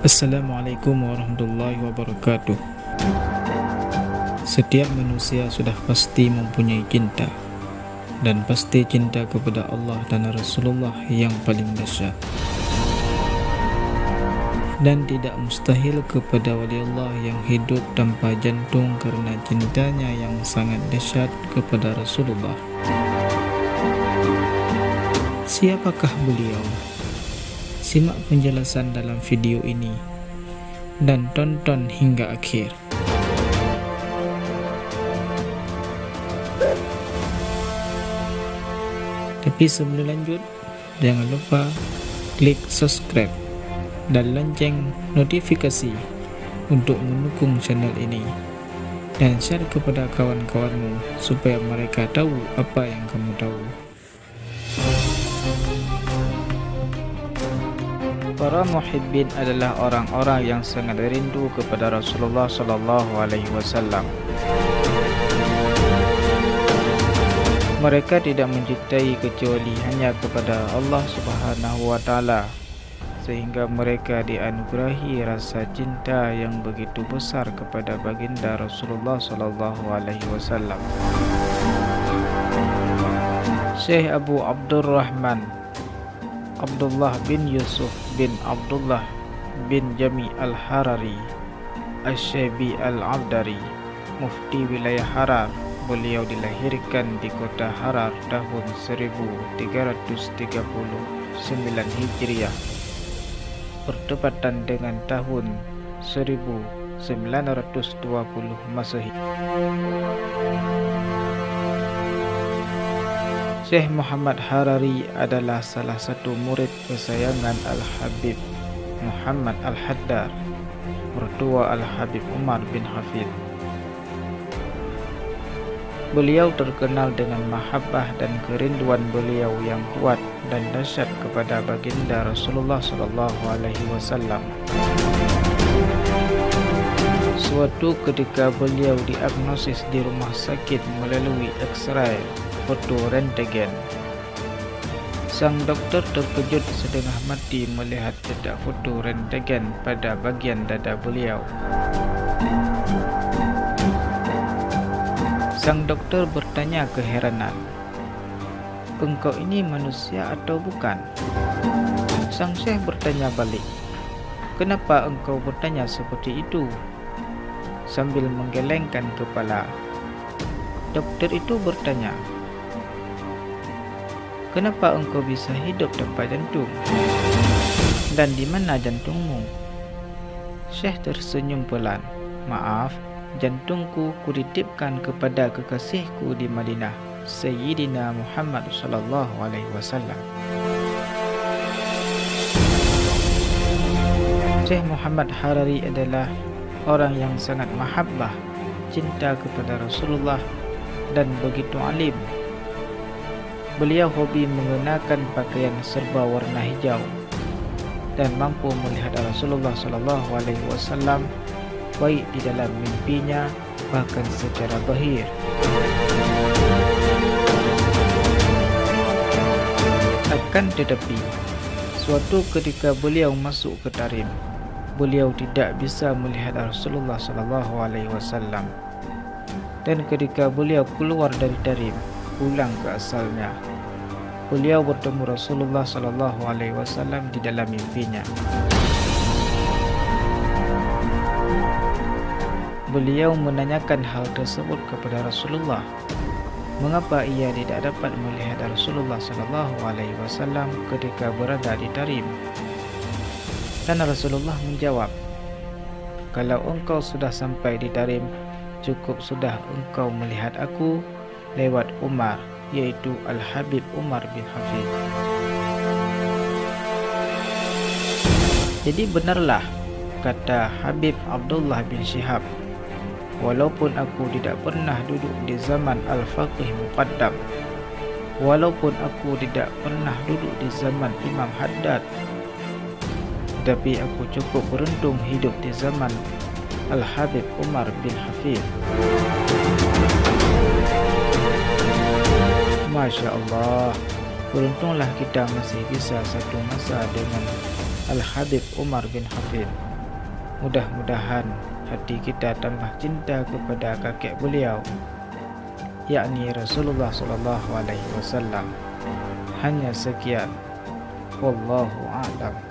Assalamualaikum warahmatullahi wabarakatuh. Setiap manusia sudah pasti mempunyai cinta, dan pasti cinta kepada Allah dan Rasulullah yang paling dahsyat. Dan tidak mustahil kepada wali Allah yang hidup tanpa jantung karena cintanya yang sangat dahsyat kepada Rasulullah. Siapakah beliau? Simak penjelasan dalam video ini dan tonton hingga akhir. Tapi sebelum lanjut, jangan lupa klik subscribe dan lonceng notifikasi untuk mendukung channel ini, dan share kepada kawan-kawanmu supaya mereka tahu apa yang kamu tahu. Para muhibbin adalah orang-orang yang sangat rindu kepada Rasulullah SAW. Mereka tidak mencintai kecuali hanya kepada Allah Subhanahu wa Ta'ala, sehingga mereka dianugerahi rasa cinta yang begitu besar kepada baginda Rasulullah SAW. Syekh Abu Abdurrahman Abdullah bin Yusuf bin Abdullah bin Jami Al-Harari Asy-Syabi Al-Abdari, Mufti wilayah Harar. Beliau dilahirkan di kota Harar tahun 1339 Hijriah, bertepatan dengan tahun 1920 Masehi. Syekh Muhammad Harari adalah salah satu murid kesayangan Al-Habib Muhammad Al-Haddad, mertua Al-Habib Umar bin Hafid. Beliau terkenal dengan mahabbah dan kerinduan beliau yang kuat dan dahsyat kepada baginda Rasulullah SAW. Suatu ketika beliau diagnosis di rumah sakit melalui X-ray foto rentgen. Sang doktor terkejut setengah mati melihat jejak foto rentgen pada bagian dada beliau. Sang doktor bertanya keheranan, "Engkau ini manusia atau bukan?" Sang syekh bertanya balik, "Kenapa engkau bertanya seperti itu?" Sambil menggelengkan kepala, dokter itu bertanya, "Kenapa engkau bisa hidup tanpa jantung? Dan di mana jantungmu?" Syekh tersenyum pelan, "Maaf, jantungku kutitipkan kepada kekasihku di Madinah, Sayyidina Muhammad SAW." Syekh Muhammad Harari adalah orang yang sangat mahabbah, cinta kepada Rasulullah, dan begitu alim. Beliau hobi mengenakan pakaian serba warna hijau dan mampu melihat Rasulullah SAW baik di dalam mimpinya bahkan secara zahir. Akan tetapi, suatu ketika beliau masuk ke Tarim, beliau tidak bisa melihat Rasulullah SAW. Dan ketika beliau keluar dari Tarim, pulang ke asalnya, beliau bertemu Rasulullah SAW di dalam mimpinya. Beliau menanyakan hal tersebut kepada Rasulullah, mengapa ia tidak dapat melihat Rasulullah SAW ketika berada di Tarim. Dan Rasulullah menjawab, "Kalau engkau sudah sampai di Tarim, cukup sudah engkau melihat aku lewat Umar, yaitu Al-Habib Umar bin Hafid." Jadi benarlah kata Habib Abdullah bin Syihab, "Walaupun aku tidak pernah duduk di zaman Al-Faqih Muqaddam, walaupun aku tidak pernah duduk di zaman Imam Haddad, tetapi aku cukup beruntung hidup di zaman Al-Habib Umar bin Hafid." Masya Allah, beruntunglah kita masih bisa satu masa dengan Al-Habib Umar bin Hafid. Mudah-mudahan hati kita tambah cinta kepada kakek beliau, yakni Rasulullah sallallahu alaihi wasallam. Hanya sekian. Wallahu a'lam.